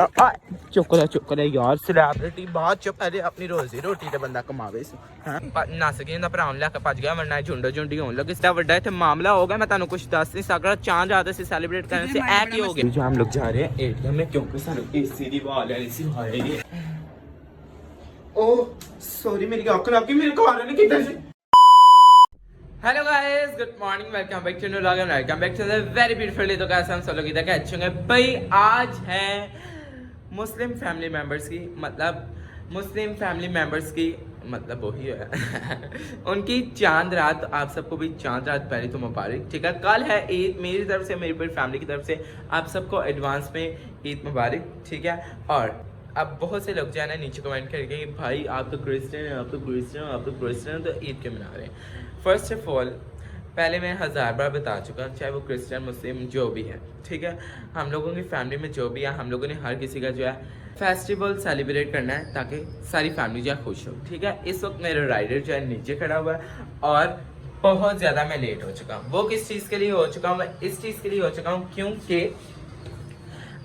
चुप कर यार सेलिब्रिटी बात चुप पहले अपनी रोजी रोटी ते बंदा कमावे नस के भरा लैके भज गया वरना झुंडो झुंडी होने लगे इसका बड़ा इतने मामला हो गया। मैं तुहानू कुछ दस नहीं सकता चांद रात से सेलिब्रेट करने से ऐ की हो गया। जो हम लोग जा रहे हैं एटीएम में क्योंकि सानू एसी दी आवाज आ रही सी हाय ओ सॉरी मेरी आंख लग गई मेरे को आ रहा नहीं किधर से। Hello guys good morning welcome back to new vlog and welcome back to the very beautiful day. तो कैसे हम सब लोग इधर अच्छे होंगे भाई। आज है मुस्लिम फैमिली मेंबर्स की मतलब वही है उनकी चांद रात। आप सबको भी चांद रात पहले तो मुबारक। ठीक है कल है ईद मेरी तरफ से मेरी पूरी फैमिली की तरफ से आप सबको एडवांस में ईद मुबारक। ठीक है और अब बहुत से लोग जो है ना नीचे कमेंट करके कि भाई आप तो क्रिश्चियन हैं तो ईद क्यों मना रहे हैं। फर्स्ट ऑफ ऑल पहले मैं 1000 बार बता चुका चाहे वो क्रिश्चियन मुस्लिम जो भी है। ठीक है हम लोगों की फैमिली में जो भी है हम लोगों ने हर किसी का जो है फेस्टिवल सेलिब्रेट करना है ताकि सारी फैमिली जो है खुश हो। ठीक है इस वक्त मेरा राइडर जो है नीचे खड़ा हुआ है और बहुत ज़्यादा मैं लेट हो चुका हूँ। वो किस चीज़ के लिए हो चुका हूँ, मैं इस चीज़ के लिए हो चुका हूँ क्योंकि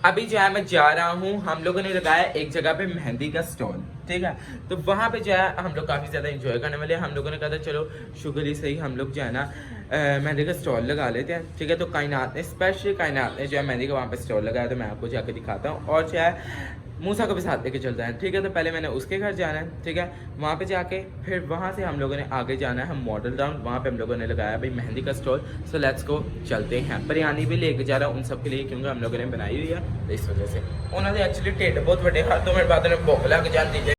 अभी जो है मैं जा रहा हूँ। हम लोगों ने लगाया एक जगह पे मेहंदी का स्टॉल। ठीक है तो वहाँ पे जो है हम लोग काफ़ी ज़्यादा एंजॉय करने वाले हैं। हम लोगों ने कहा था चलो शुगर ही सही हम लोग जो है ना मेहंदी का स्टॉल लगा लेते हैं। ठीक है तो कायनात ने स्पेशली कायनात ने जो है मेहंदी का वहाँ पे स्टॉल लगाया तो मैं आपको जाकर दिखाता हूँ और जो है मूसा को भी साथ लेके चलता है। ठीक है तो पहले मैंने उसके घर जाना है। ठीक है वहाँ पे जाके फिर वहाँ से हम लोगों ने आगे जाना है हम मॉडल टाउन। वहाँ पे हम लोगों ने लगाया भाई मेहंदी का स्टॉल। सो लेट्स गो चलते हैं। बिरयानी भी लेके जा रहा हूँ उन सब के लिए क्योंकि हम लोगों ने बनाई हुई है तो इस वजह से उन्होंने एक्चुअली टेढ़ बहुत बड़े हर 2 मिनट बाद उन्हें भूख लग जाती है।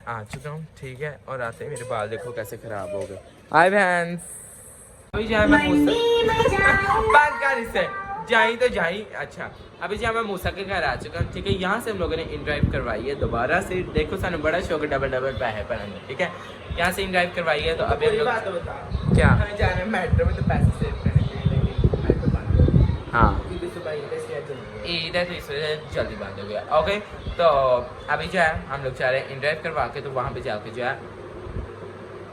आ चुका हूँ ठीक है और आते मेरे बाल देखो कैसे खराब हो गए। हाय बहन अभी जाए मैं बात कर इससे जाई तो जाई। अच्छा अभी जहाँ मैं मूसा के घर आ चुका हूँ। ठीक है यहाँ से हम लोगों ने इन ड्राइव करवाई है दोबारा से। देखो सानू बड़ा शौक है डबल पैसे पढ़ने। ठीक है यहाँ से इन ड्राइव करवाई है तो अभी हम लोग क्या जाने मेट्रो में तो पैसे सेव करने। हाँ ईद है तो इस वजह से जल्दी बंद हो गया। ओके तो अभी जो है हम लोग जा रहे हैं इन ड्राइव करवा के तो वहाँ पे जाके जो है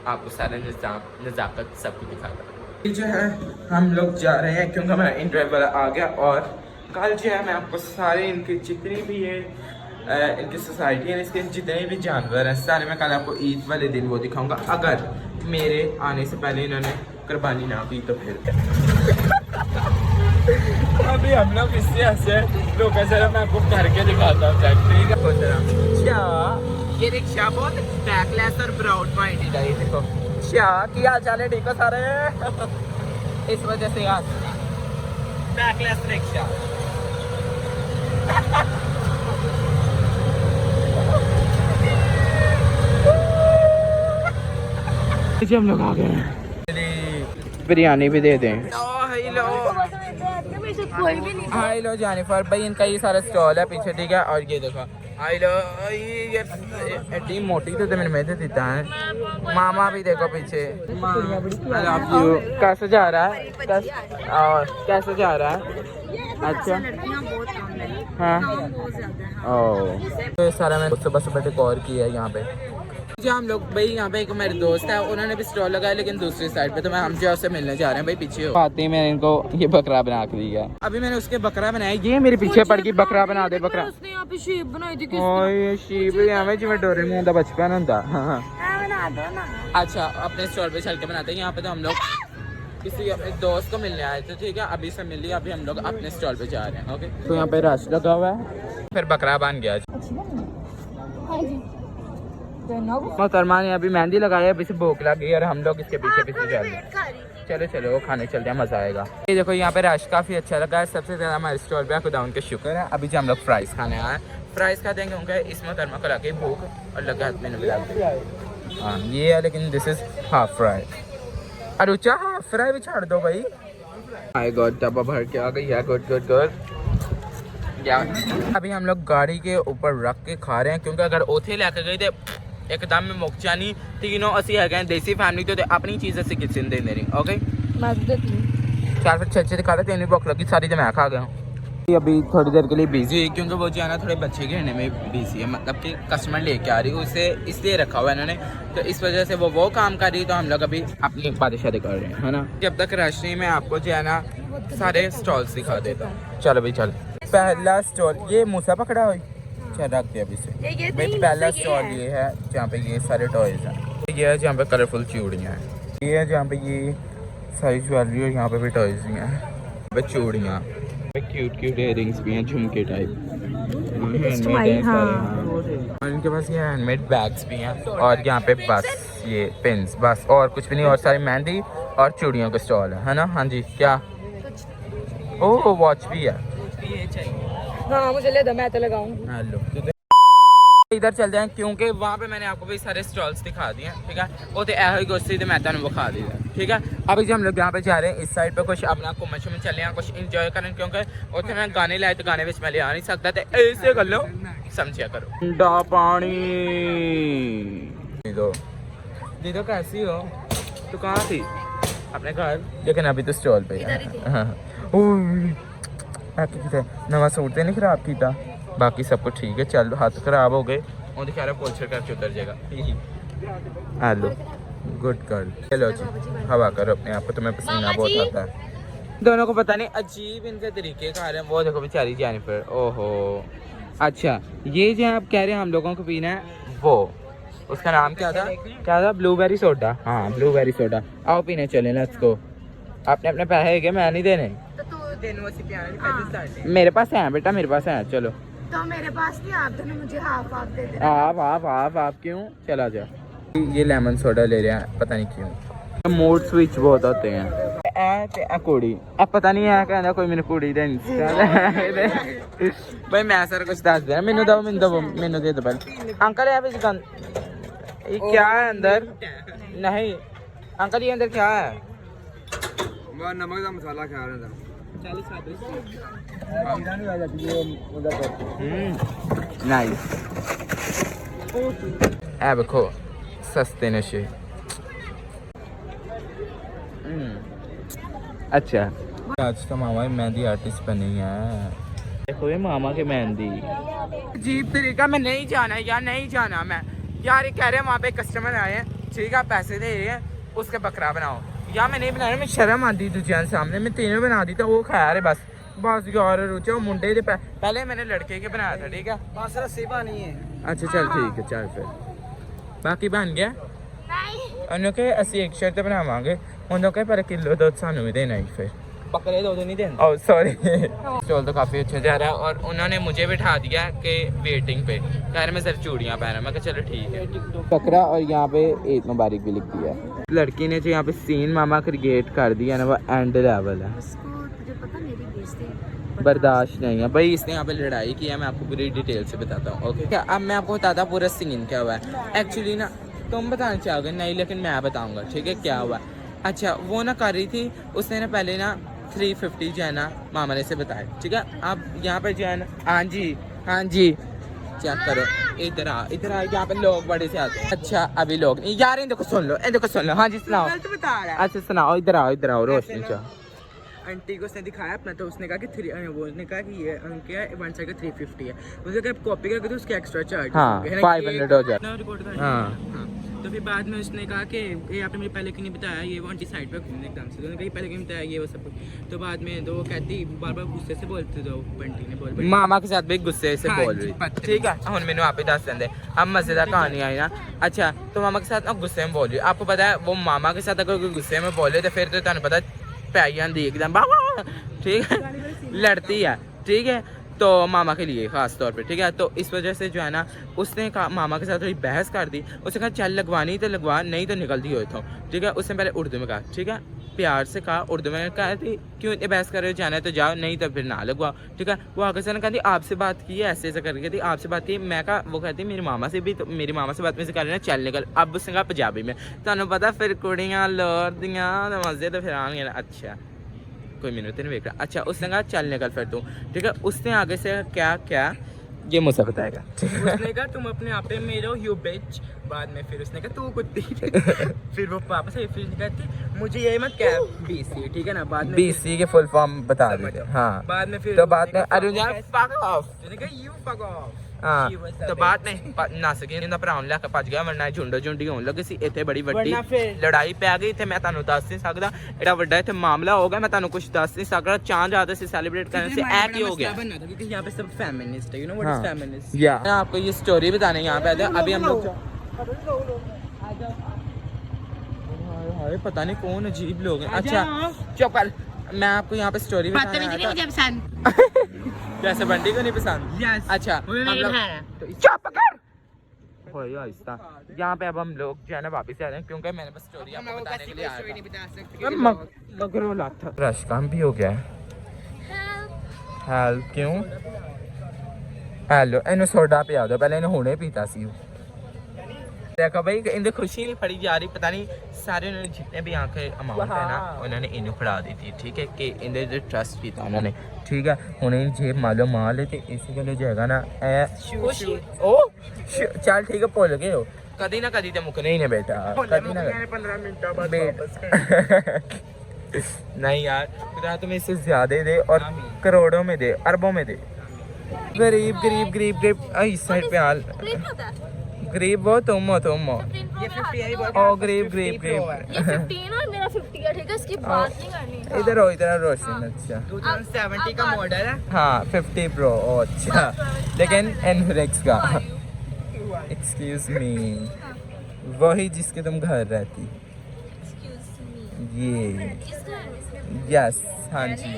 आपको सारे नज़ाकत सब कुछ दिखाता जो है हम लोग जा रहे हैं क्योंकि हमारा इन ड्राइव वाला आ गया। और कल जो है मैं आपको सारे इनके जितनी भी है इनकी सोसाइटी है इसके जितने भी जानवर हैं सारे मैं कल आपको ईद वाले दिन वो दिखाऊंगा। अगर मेरे आने से पहले इन्होंने कुर्बानी ना की तो फिर अभी हम लोग इससे हंसे तो जरा मैं आपको करके दिखाता हूँ। ठीक है ये रिक्शा बहुत बैकलेस और प्राउड माइंडेड है। ये देखो क्या हाल चाल है ठीक हो सारे इस वजह से यार बैकलेस रिक्शा हम लोग आ गए हैं। बिरयानी भी दे दें। हाई लो जानिफर भाई इनका ये सारा स्टॉल है पीछे। ठीक है और ये देखो हाई लो ये एडी मोटी तो मेरे में देता है। मामा भी देखो पीछे। कैसे जा रहा है कैसे जा रहा है। अच्छा हाँ ओ तो सारा मैंने सुबह सुबह डेकोर किया है यहाँ पे। जो हम लोग भाई यहाँ पे एक मेरे दोस्त है उन्होंने भी स्टॉल लगाया लेकिन दूसरी साइड पे तो मैं हम जो उससे मिलने जा रहे हैं भाई पीछे आते ही मैंने इनको ये बकरा बना के दिया। अभी मैंने उसके बकरा बनाया ये मेरे पीछे पड़ गई बकरा बना दे बकरा। उसने यहाँ पे शीप बनाई थी शीप यहाँ जिवें डोरेमोन दा बचपन होंदा। अच्छा अपने स्टॉल पे चल के बनाते हैं। यहाँ पे तो हम लोग किसी अपने दोस्त को मिलने आए थे। ठीक है अभी से मिल लिया अभी हम लोग अपने स्टॉल पे जा रहे हैं। ओके तो यहाँ पे रश लगा हुआ है फिर बकरा बन गया। मोहतरमा ने अभी मेहंदी लगाई अभी से भूख लगी और हम लोग इसके पीछे पीछे जा रहे हैं। चलो चलो वो खाने चलते हैं मजा आएगा। ये देखो यहाँ पे रश काफी अच्छा लगा है। सबसे ज्यादा हमारे स्टॉल पे खुदा उनके शुक्र है। अभी जो हम लोग फ्राइज खाने आए फ्राइज खा देंगे उनका इस मोहतरमा को लगे भूख और लगा हाथ में मिला। हाँ ये है लेकिन दिस इज हाफ फ्राई। अरुचा हाफ फ्राई भी छाड़ दो भाई। आई गॉट डब्बा भर के आ गई है। Good good good. अभी हम लोग गाड़ी के ऊपर रख के खा रहे हैं क्योंकि अगर ओथे लेके गए थे एकदम में मुक जानी तीनों असी है देसी फैमिली तो अपनी चीज़ से किसी ने दे रही। ओके चार फिर छे दिखा रहे तेन भुख लगी सारी तो मैं खा गया हूँ। अभी थोड़ी देर के लिए बिजी हुई क्योंकि वो जो है ना थोड़े बच्चे घेरने में बिजी है मतलब कि कस्टमर लेके आ रही है उसे इसलिए रखा हुआ है इन्होंने तो इस वजह से वो काम कर रही है तो हम लोग अभी अपनी बादशाही कर रहे हैं है ना। जब तक रश नहीं मैं आपको जो है ना सारे स्टॉल्स दिखा देता हूँ। चलो भाई चल पहला स्टॉल ये मूसा पकड़ा हुई, अच्छा रख दिया अभी से भाई। पहला स्टॉल ये है जहाँ पे ये सारे टॉयज हैं, ये है जहाँ पे कलरफुल चूड़ियाँ हैं, ये है जहाँ पे ये सारी ज्वेलरी और यहाँ पे भी टॉयज भी हैं, यहाँ पे चूड़ियाँ, क्यूट क्यूट इयररिंग्स भी हैं झुमके टाइप, और इनके पास ये हैंडमेड बैग्स भी हैं, और यहाँ पे बस ये पिन्स बस और कुछ भी नहीं, और सारी मेहंदी और चूड़ियों का स्टॉल है ना। हाँ जी क्या, ओह वॉच भी है, हाँ मुझे ले दो मैं तो लगाऊंगी। हेलो इधर चलते हैं क्योंकि वहाँ पे मैंने आपको भी सारे स्टॉल्स दिखा दिए हैं, ठीक है। वो तो ऐसे ही गोश्ती तो मैं तुम दिखा दी है, ठीक है। अभी जो हम लोग यहाँ पे जा रहे हैं इस साइड पे कुछ अपना घूमन शुमन चले हैं, कुछ इंजॉय करें, क्योंकि उसे मैं गाने लाए तो गाने में ले आ नहीं सकता, तो ऐसे कर लो समझिया करो। ठंडा पानी दीदो कैसी हो, तू कहाँ थी अपने घर, लेकिन अभी तो स्टॉल पे नवा सूट तो नहीं खराब किया, बाकी सब कुछ ठीक है। चल हाथ खराब हो गए और दिखा रहा पोलछर करके उतर जाएगा। हेलो गुड गर्ल, चलो जी हवा करो अपने आप को, तुम्हें पसीना बहुत आता है। दोनों को पता नहीं अजीब इनके तरीके का आ रहे हैं। वो देखो बेचारी जेनिफर, ओहो अच्छा ये जो आप कह रहे हैं हम लोगों को पीना है, वो उसका नाम क्या था ब्लूबेरी सोडा, हाँ ब्लूबेरी सोडा। आओ पीने चले, लेट्स गो। आपने अपने पैसे है क्या, मैं नहीं देने, मेरे पास है बेटा, मेरे पास है। चलो तो मेरे पास नहीं, आप दोनों मुझे हाफ हाफ दे दे। आप क्यों, चला जा। ये लेमन सोडा ले रहे हैं पता नहीं क्यों, मूड स्विच बहुत होते हैं। कुड़ी अब पता नहीं है कहना कोई मैंने कुड़ी दे भाई, मैं सर कुछ दस दे, मैनू दे दो पहले। अंकल है ये क्या है अंदर, नहीं अंकल ये अंदर क्या है, नमक का मसाला खा रहा था। नाइस है, देखो सस्ते नशे। अच्छा आज तो मामा मेहंदी आर्टिस्ट बनी है, देखो ये मामा की मेहंदी। अजीब तरीका, मैं नहीं जाना यार, नहीं जाना मैं यार। ये कह रहे हैं वहाँ पे कस्टमर आए हैं, ठीक है पैसे दे रहे हैं, उसके बकरा बनाओ यार। मैं नहीं बनाया, मैं शर्म आती दूसरे सामने, मैं तीनों बना दी था, वो खाया रे बस यार रुचे। वो मुंडे दे पहले मैंने लड़के के बनाया था, ठीक है बस रसीबा नहीं है। अच्छा चल ठीक है, चल फिर बाकी बन गया। उन्होंने कहा असी एक शर्ट बनावांगे, उन्होंने कहा पर किलो दूध सानू भी देना ही, फिर बकरे दूध नहीं देना। ओह सॉरी स्टॉल तो काफ़ी अच्छा जा रहा है, और उन्होंने मुझे बिठा दिया कि वेटिंग पे, कह रहे मैं सिर्फ चूड़ियाँ पहना। मैं कहा चलो ठीक है। बकरा और यहाँ पे ईद मुबारक भी लिख दिया। लड़की ने जो यहाँ पे सीन मामा क्रिएट कर दिया ना, वो एंड लेवल है, बर्दाश्त नहीं है भाई। इसने यहाँ पे लड़ाई की है, मैं आपको पूरी डिटेल से बताता हूँ, ओके। अब मैं आपको बताता हूँ पूरा सीन क्या हुआ है। एक्चुअली ना तुम बताना चाहोगे नहीं, लेकिन मैं बताऊँगा, ठीक है क्या हुआ। अच्छा वो ना कर रही थी, उसने ना पहले ना 350 जो है ना मामा ने से बताया, ठीक है। अब यहाँ पे जो है ना, हाँ जी चेक करो, इधर आ यहाँ पे लोग बड़े से आते हैं। अच्छा अभी लोग यार इनको सुन लो, हाँ जी सुनाओ। अच्छा सुनाओ, इधर आओ रोशनी चाह। आंटी को उसने दिखाया अपना, तो उसने कहा कि उसने कहा कि ये उनके वन साइड का 350 है। उसने कहा कॉपी करके तो उसके एक्स्ट्रा चार्ज, हाँ 500 हो जाए। हाँ तो फिर बाद में उसने कहा कि ये आपने मुझे पहले क्यों नहीं बताया, ये वो आंटी साइड पे घूमने एकदम से, तो उन्होंने कहा पहले क्यों नहीं बताया ये वो सब। तो बाद में तो वो कहती बार गुस्से से बोलते, तो बंटी ने बोल मामा के साथ भी गुस्से से बोल रही, ठीक है। हम मैंने आप ही दस देंगे, अब मजेदार कहानी आई ना। अच्छा तो मामा के साथ ना गुस्से में बोल रही, आपको पता है वो मामा के साथ अगर कोई गुस्से में बोले तो फिर तो तुम्हें पता पैन दी एकदम बाबा, ठीक है लड़ती है, ठीक है। तो मामा के लिए ख़ास तौर पे, ठीक है। तो इस वजह से जो है ना उसने कहा मामा के साथ थोड़ी बहस कर दी। उसने कहा चल लगवानी तो लगवा, नहीं तो निकलती हो तो, ठीक है। उसने पहले उर्दू में कहा, ठीक है, प्यार से कहा उर्दू में, कहा थी क्यों इतनी बहस कर रहे हो, जाना है तो जाओ, नहीं तो फिर ना लगवाओ, ठीक है। वो आगे से ना कहती आपसे बात की है, ऐसे करके थी आपसे बात की। मैं कहा, वो कहती मेरी मामा से भी, तो मेरी मामा से बात में से कर रहे ना चल निकल। अब उसने कहा पंजाबी में, तो पता फिर कुड़ियाँ लौटदियाँ मजे तो फिर आएंगे ना। अच्छा कोई मिनट नहीं देख रहा। अच्छा उसने कहा चल निकल फिर तू, ठीक है। उसने आगे से क्या ये मुझसे बताएगा, उसने कहा तुम अपने आप पे मेरो यू बिच, बाद में फिर उसने कहा तू कुत्ती फिर वो वापस आई, फिर उसने कहती मुझे यही मत कह BC, ठीक है ना। बाद में BC के फुल फॉर्म बता देते। हाँ बाद में फिर तो बाद में अरुण यार fuck off। उसने कहा you fuck off। हाँ She was the तो best। बात नहीं ना सकी इंदा भरा ਲੈ ਕੇ ਭੱਜ ਗਿਆ ਵਰਨਾ ਝੁੰਡੋ ਝੁੰਡੀ ਹੋਣ ਲੱਗੀ ਸੀ ਇੱਥੇ ਬੜੀ ਵੱਡੀ ਵਰਨਾ ਫਿਰ- ਲੜਾਈ ਪੈ ਗਈ ਇੱਥੇ ਮੈਂ ਤੁਹਾਨੂੰ ਦੱਸ ਨਹੀਂ ਸਕਦਾ ਐਡਾ ਵੱਡਾ ਇੱਥੇ ਮਾਮਲਾ ਹੋ ਗਿਆ ਮੈਂ ਤੁਹਾਨੂੰ ਕੁਝ ਦੱਸ ਨਹੀਂ ਸਕਦਾ ਚਾਂਦ ਰਾਤ से सेलिब्रेट करने से ऐ की हो गया बनना था क्योंकि यहाँ पे सब फेमिनिस्ट है, you know what हाँ। is feminist? या मैं आपको ये स्टोरी बताने यहाँ पे आया था। अभी हम लोग हाय पता नहीं कौन अजीब लोग हैं। अच्छा चुप कर, मैं आपको यहाँ पे स्टोरी बताने आया था। पसंद जैसे बंटी को नहीं पसंद। Yes। अच्छा मुझे हम नहीं लोग खाना। तो चुप कर होए आहिस्ता। यहाँ पे अब हम लोग जो है ना वापस आ रहे हैं क्योंकि मैंने बस स्टोरी आपको बताने के लिए आया था। मगरों लाता रश काम भी हो गया है। हेल्प क्यों हेलो इन्हें सोडा पिया दो पहले इन्हें हुणे पीता सी देखो भाई इनकी खुशी नहीं फड़ी जा रही पता नहीं सारे उन्होंने जितने भी यहाँ के अमाउंट है ना उन्होंने इन्हें फड़ा दी थी ठीक है कि इन्हें जो ट्रस्ट किया उन्होंने ठीक है उन्हें जेब मालूम माल है तो इसी के लिए जाएगा ना खुशी ओ चल ठीक है भुल गए हो कदी ना कदी तो मुकने ही नहीं बेटा कदी ना 15 मिनट बाद नहीं यार खुदा तुम्हें इससे ज्यादा दे और करोड़ों में दे अरबों में दे गरीब गरीब गरीब गरीब इस साइड पे हाल गरीब वो तुम हो ये 50 है बहुत ओ गरीब गरीब ये गरीब 15 और मेरा 50 है, ठीक है, इसकी बात नहीं करनी। इधर रोशन अच्छा 2070 का मॉडल है। हाँ 50 प्रो ओ अच्छा लेकिन एनफिनिक्स का एक्सक्यूज मी वही जिसके तुम घर रहती ये यस हाँ जी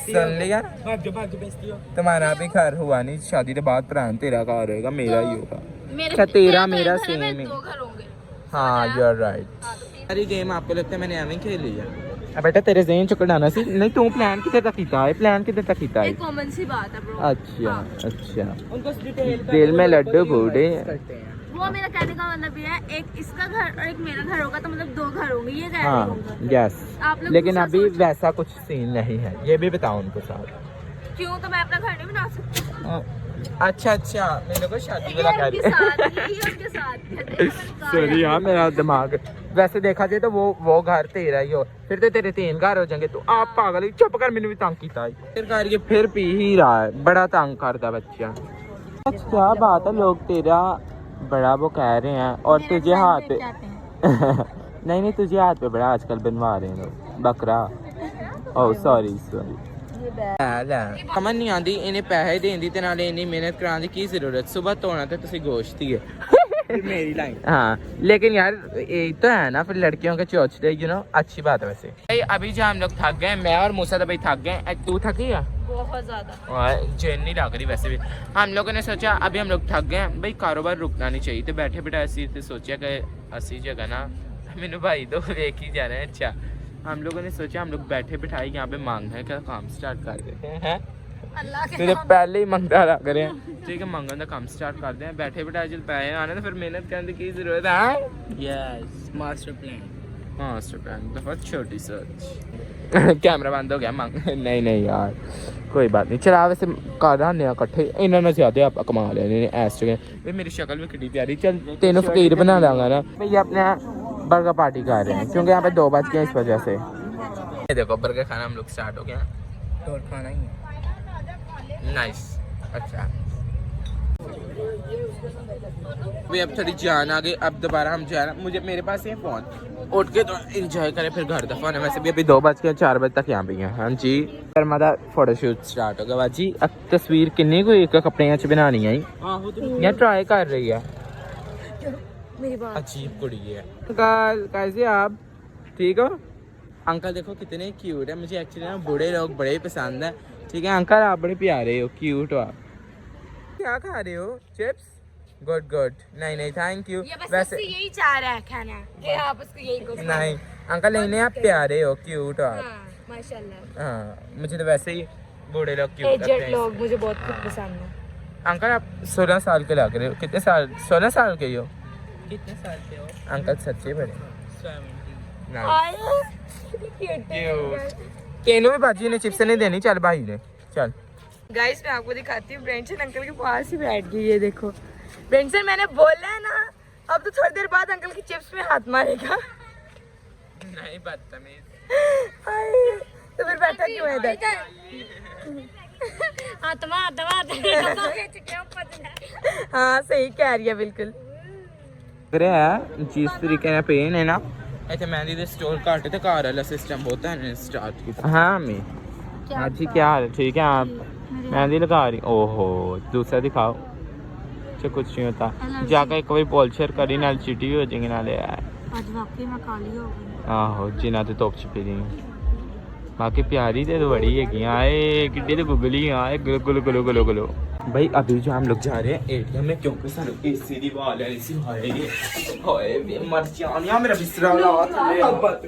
सुन लिया भाग जो बेइज्जती हो। तुम्हारा भी घर हुआ नहीं शादी के बाद प्राण तेरा घर होगा मेरा ही होगा मेरे अच्छा, तेरा मेरा घर है, सेम मेरे है। 2 घर होंगे। हाँ यू आर राइट अरे गेम आपको लगता है मैंने एवं खेल लिया अब बेटा तेरे ज़हन चुक डाना सी नहीं तू प्लान किधर तक कीता है प्लान किधर तक कीता है एक कॉमन सी बात है ब्रो। अच्छा अच्छा उनको डिटेल दिल में लड्डू बूढ़े करते हैं। वो मेरा कहने का मतलब ये है एक इसका घर और एक मेरा घर होगा तो मतलब 2 घर होंगे, ये कह रही हाँ हूँ। यस आप लोग लेकिन दूसरा अभी सोच- वैसा कुछ सीन नहीं है ये भी बताओ उनको साथ क्यों, तो मैं अपना घर नहीं बना सकती। अच्छा अच्छा मेरे को शादी ये वाला कर उनके साथ, यही उनके साथ। सॉरी यार मेरा दिमाग वैसे देखा जाए तो वो घर तेरा ही हो फिर तो तेरे 3 घर हो जाएंगे तू आप पागल ही चुप कर मैंने भी तंग किया है फिर कर ये फिर पी ही रहा है बड़ा तंग करता बच्चा क्या बात है लोग तेरा बड़ा वो कह रहे हैं और मेरा तुझे friend हाथ लेके पे आते हैं। नहीं तुझे हाथ पे बड़ा आजकल बनवा रहे हैं लोग बकरा ओह सॉरी सॉरी समझ नहीं आती इन्हें पैसे देने दी ते नाले इन्नी मेहनत कराने की की जरूरत सुबह धोना तो तुसी गोश्त ही है ये मेरी लाइन। हाँ लेकिन यार ये तो है ना फिर लड़कियों के चौचले यू नो अच्छी बात है वैसे भाई अभी जो हम लोग थक गए मैं और मूसा तो भाई थक गए तू थकी है बहुत ज्यादा। और चैन नहीं लग रही वैसे भी हम लोगों ने सोचा अभी हम लोग थक गए भाई कारोबार रुकना नहीं चाहिए तो बैठे बैठे ऐसी सोचा कि असी जगह ना मैंने भाई तो देख ही जा रहे हैं अच्छा हम लोगों ने सोचा हम लोग बैठे बिठाए यहाँ पे मांगने का काम स्टार्ट कर देते हैं अल्लाह के तुझे नाम। पहले ही मंगता लग रहे हैं ठीक है मंगन का काम स्टार्ट करते हैं बैठे बिठाए जब पैसे आने तो फिर मेहनत करने की जरूरत है यस मास्टर प्लान। हाँ स्टूडेंट बहुत छोटी सोच कैमरा बंद हो गया मांग नहीं यार कोई बात नहीं चला वैसे कादा ने इकट्ठे इन्होंने ज्यादा आप कमा लेने ने ऐस भाई मेरी शक्ल भी कितनी प्यारी चल तेनों फकीर बना दांगा ना भाई अपने बर्गर पार्टी कर रहे हैं क्योंकि यहाँ पे 2 बज गए इस वजह से ये देखो बर्गर खाना हम लोग स्टार्ट हो गया और खाना ही है। नाइस अच्छा भाई अब थोड़ी जान आ गई अब दोबारा हम जा रहे हैं मुझे मेरे पास है फ़ोन उठ के तो एंजॉय करें फिर घर दफा होने वैसे भी अभी 2 बज के 4 बजे तक यहाँ पे हैं हाँ जी फिर हमारा फोटोशूट स्टार्ट होगा बाजी अब तस्वीर किन्नी कोई एक कपड़े च बनानी है आहो तो या ट्राई कर रही है मेरी बात। अजीब कुड़ी है अंकल कैसे आप ठीक हो अंकल देखो कितने क्यूट है मुझे एक्चुअली ना बूढ़े लोग बड़े ही पसंद है ठीक है अंकल आप बड़े प्यारे हो क्यूट हो आप क्या खा रहे हो चिप्स गुड गुड नहीं थैंक यू ये बस वैसे उससे यही चाह रहा है खाना कि आप उसको यही को नहीं अंकल नहीं आप प्यारे हो क्यूट हो आप हाँ माशाल्लाह। हाँ मुझे तो वैसे ही बूढ़े लोग क्यूट लगते एजेड हैं लोग मुझे बहुत पसंद है। अंकल आप 16 साल के लग रहे हो कितने साल 16 साल के ही हो कितने साल के हो? अंकल सच्चे बड़े 70। केनू भी बाजी ने चिप्स नहीं देनी चल भाई ने चल गाइस मैं आपको दिखाती हूँ ब्रेंसन अंकल के पास ही बैठ गई ये देखो ब्रेंसन मैंने बोला है ना अब तो थोड़ी देर बाद अंकल की चिप्स में हाथ मारेगा। नहीं बदतमीज। हाय, तो फिर बैठा क्यों है इधर? हाँ सही कह रही है बिल्कुल। जिस तरीके ਨਾਲ ਪਏ ਨੇ ਨਾ ਇੱਥੇ ਮਹਿੰਦੀ ਦੇ ਸਟੋਰ ਘੱਟ ਤੇ ਘਰ ਵਾਲਾ ਸਿਸਟਮ ਬਹੁਤ ਹੈ स्टार्ट ਕੀਤਾ। हाँ मैं हाँ जी क्या हाल है? ठीक है आप मेहंदी लगा रही? ओहो दूसरा दिखाओ। अच्छा कुछ नहीं होता, जाकर एक बार पॉलिशर करी नाल चिटी हो जाएगी नाले यार। आज वाकई में काली हो गई। आहो जिन्ना ते धुप छपी दी बाकी प्यारी ते तो बड़ी है आए किड्डी तो गुगली आए गुलो गुलो गुलो गुलो गुलो। भाई अभी जो हम लोग जा रहे हैं एटीएम में क्योंकि सारे एसी दी वाल है एसी हाय मर जानिया मेरा बिस्तरा ला क्या बात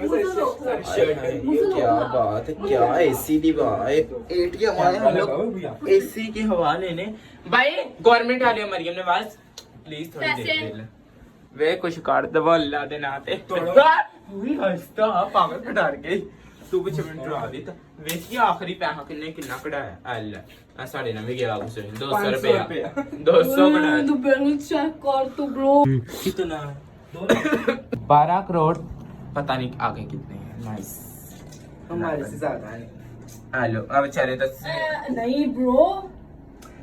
है क्या एसी दी वाल एटीएम आए हम लोग एसी की हवा लेने। भाई गवर्नमेंट वाले मरियम नवाज प्लीज थोड़ी देर वे कुछ कर दो अल्लाह दे नाते वही हंसता पागल कटार गई तू पिछे मिनट डरा दी था वेखी आखिरी पैसा किन्ने किन्ना कढ़ाया अल्लाह आ साढ़े ना भी गया उस 200 रुपया 200 कढ़ाया तू बैलेंस चेक कर तू ब्रो। कितना 12 करोड़ पता नहीं आगे कितने हैं। नाइस हमारे से ज्यादा है। हेलो अब बेचारे 10 नहीं ब्रो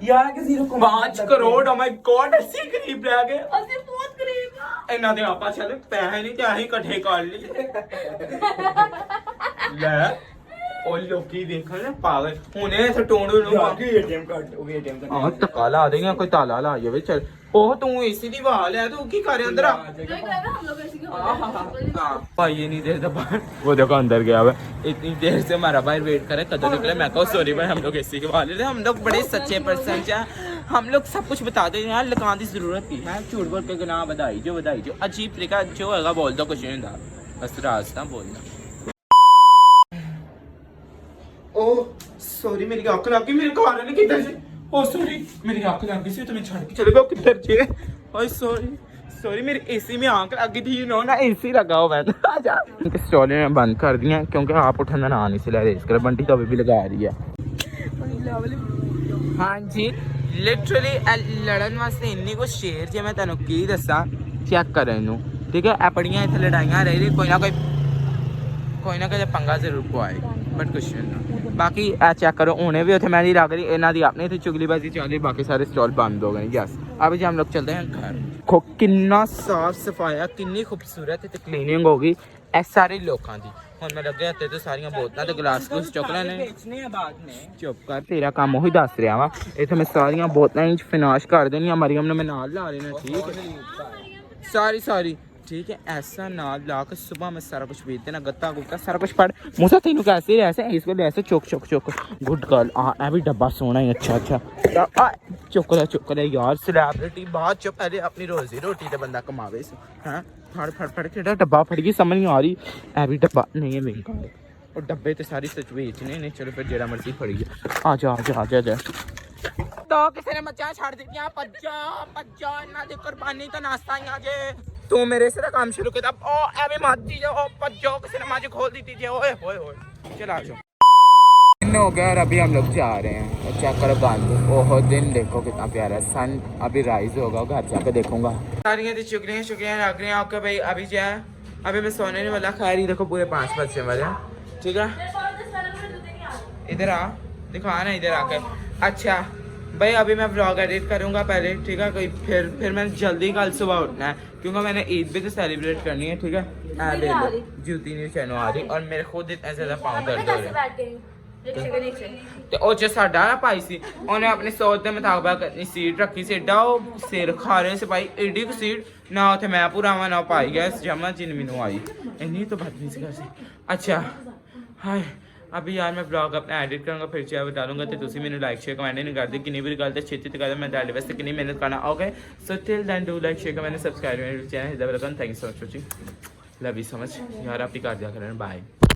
यार के 5 करोड़ ओ माय गॉड ऐसे गरीब रह गए ਅਸੀਂ ਬਹੁਤ ਗਰੀਬ ਆ। ਇਹਨਾਂ ਦੇ ਆਪਾਂ ਚੱਲ ਪੈਸੇ ਨਹੀਂ ਤੇ ਅਸੀਂ ਇਕੱਠੇ ਕਰ ਲਈ ਲੈ ਉਹ ਲੋਕੀ ਦੇਖਣ ਨਾ ਪਾਗਲ ਹੁਣੇ ਇੱਥੇ ਟੋਂਡੂ ਨੂੰ एटीएम कार्ड वो एटीएम का ਆਹ ਧੱਕਾ ਲਾ ਦੇਗਾ ਕੋਈ ਤਾਲਾ ਲਾ ਜਾਵੇ ਚੱਲ ਉਹ ਤੂੰ ਏਸੀ ਦੀ ਵਾਲ ਹੈ ਤੂੰ ਕੀ ਕਰ ਰਿਹਾ ਅੰਦਰ ਆ नहीं करेगा हम लोग ऐसे क्यों भाई ये नहीं देर बाहर वो देखो अंदर गया हुआ इतनी देर से हमारा भाई वेट करे कदर निकले मैं कहो सॉरी भाई हम लोग एसी के वाले हम लोग बड़े सच्चे पर्सन हैं हम लोग सब कुछ बताते हैं यार लगाने की जरूरत थी मैं झूठ बोल के गुनाह बधाई जो अजीब तरीका जो होगा बोल दो कुछ नहीं था बस रास्ता बोलना। ओ सॉरी मेरी अख लग गई मेरे घर ने किधर से ओ सॉरी मेरी अख लग गई तो मैं छड़ के चले गया किधर जे ओए सॉरी सॉरी मेरे एसी में आंख लग गई थी यू नो ना एसी लगा हुआ है आजा इनके स्टॉल ने बंद कर दिया क्योंकि आप उठना ना नहीं सिला रेस कर बंटी तो अभी भी लगा रही है। हाँ जी लिटरली लड़न वास्ते इन्नी कुछ शेर जे मैं तेन की दसा चेक कर इनू ठीक है अपनियां इतने लड़ाइयां रह रही कोई ना कोई पंगा जरूर पवाए बट कुछ नहीं बाकी ए चेक करो उन्हें भी उसे मेहंदी लग रही इन्हों की अपनी इतनी चुगलीबाजी चल रही बाकी सारे स्टॉल बंद हो गए। यस अभी हम लोग चलते हैं घर खो किन्ना साफ सफाया किन्नी खूबसूरत क्लीनिंग होगी ए सारे लोगों की ਹੁਣ ਮੈਂ ਲੱਗੇ ਹੱਥੇ ਤੇ ਸਾਰੀਆਂ ਬੋਤਲਾਂ ਤੇ ਗਲਾਸ ਕੁਛ ਚੁੱਕ ਲੈਣੇ बेचने हैं बाद में ਚੁੱਪ ਕਰ ਤੇਰਾ ਕੰਮ ਉਹੀ ਦੱਸ ਰਿਹਾ ਵਾ ਇੱਥੇ ਮੈਂ ਸਾਰੀਆਂ ਬੋਤਲਾਂ ਇੰਚ ਫਿਨਾਸ਼ ਕਰ ਦੇਣੀਆਂ ਮਰੀਮ ਨੇ ਮੈਂ ਨਾਲ ਲਾ ਲੈਣਾ ठीक है सारी ठीक है ऐसा नाल ला के सुबह में सारा कुछ बेच देना गत्ता गुत्ता सारा कुछ पड़ मूसा तेनू कैसे ऐसे इसको ऐसे चुक गुड गर्ल ए भी डब्बा सोना ही अच्छा चुक ले यार सेलिब्रिटी बाद चुप पहले अपनी रोजी रोटी ते बंदा कमावे हां फड़ के डब्बा फड़ गई समझ नहीं आ रही ए भी डब्बा नहीं है महंगा है और डब्बे ते सारी सच बेचने ने चलो फिर जेड़ा मर्जी फड़िए आ जा तो किसी ने मचा छाड़ दिया पज्जा इन्ना दी कुर्बानी तो नाश्ता ही आ जे तू मेरे से काम शुरू किया ओ एवे मत दी जो पज्जो किसी ने माजी खोल दी थी जे ओए होए चला जाओ दिन हो गया और अभी हम लोग जा रहे हैं चेक करो बंद ओहो दिन देखो कितना प्यारा सन अभी राइज होगा घर जाकर देखूंगा सारी शुक्रिया लग रही हैं आपका भाई अभी क्या है अभी मैं सोने नहीं वाला खैर ही देखो पूरे 5 बजने वाले ठीक है इधर आ दिखा ना इधर आके अच्छा भाई अभी मैं व्लॉग एडिट करूंगा पहले ठीक है कोई फिर मैं जल्दी कल सुबह उठना है क्योंकि मैंने ईद भी तो सेलिब्रेट करनी है ठीक है जूती नहीं चैनो आ रही और मेरे खुद इतना ज्यादा पाँव दर्द हो रहे ਤੇ ਉਹ ਚ ਸਾਡਾ ਨਾ ਭਾਈ ਸੀ ਉਹਨੇ ਆਪਣੀ ਸੋਚ ਦੇ ਮੁਤਾਬਕ ਆਪਣੀ ਸੀਟ ਰੱਖੀ ਸੀ ਏਡਾ ਉਹ ਸਿਰ ਖਾ ਰਹੇ ਸੀ ਭਾਈ ਏਡੀ ਕੁ ਸੀਟ ਨਾ ਉੱਥੇ ਮੈਂ ਪੂਰਾ ਆਵਾਂ ਨਾ ਭਾਈ ਗਿਆ ਜਮਾ ਜਿਨ ਮੈਨੂੰ ਆਈ ਇੰਨੀ ਤਾਂ ਬਦਤਮੀਜ਼ੀ ਕਰ ਸੀ ਅੱਛਾ ਹਾਏ अभी यार मैं ब्लॉग अपना एडिट करूँगा फिर चाहे डालूंगा तो तुम मैंने लाइक शेयर कमेंट नहीं करते किन्नी भी गलत छेती तो करते मैं डाले वास्ते किन्नी मेहनत करना okay so till then do like share comment subscribe मेरे channel thank you so much watching love you so much यार आप ही कर दिया करें बाय।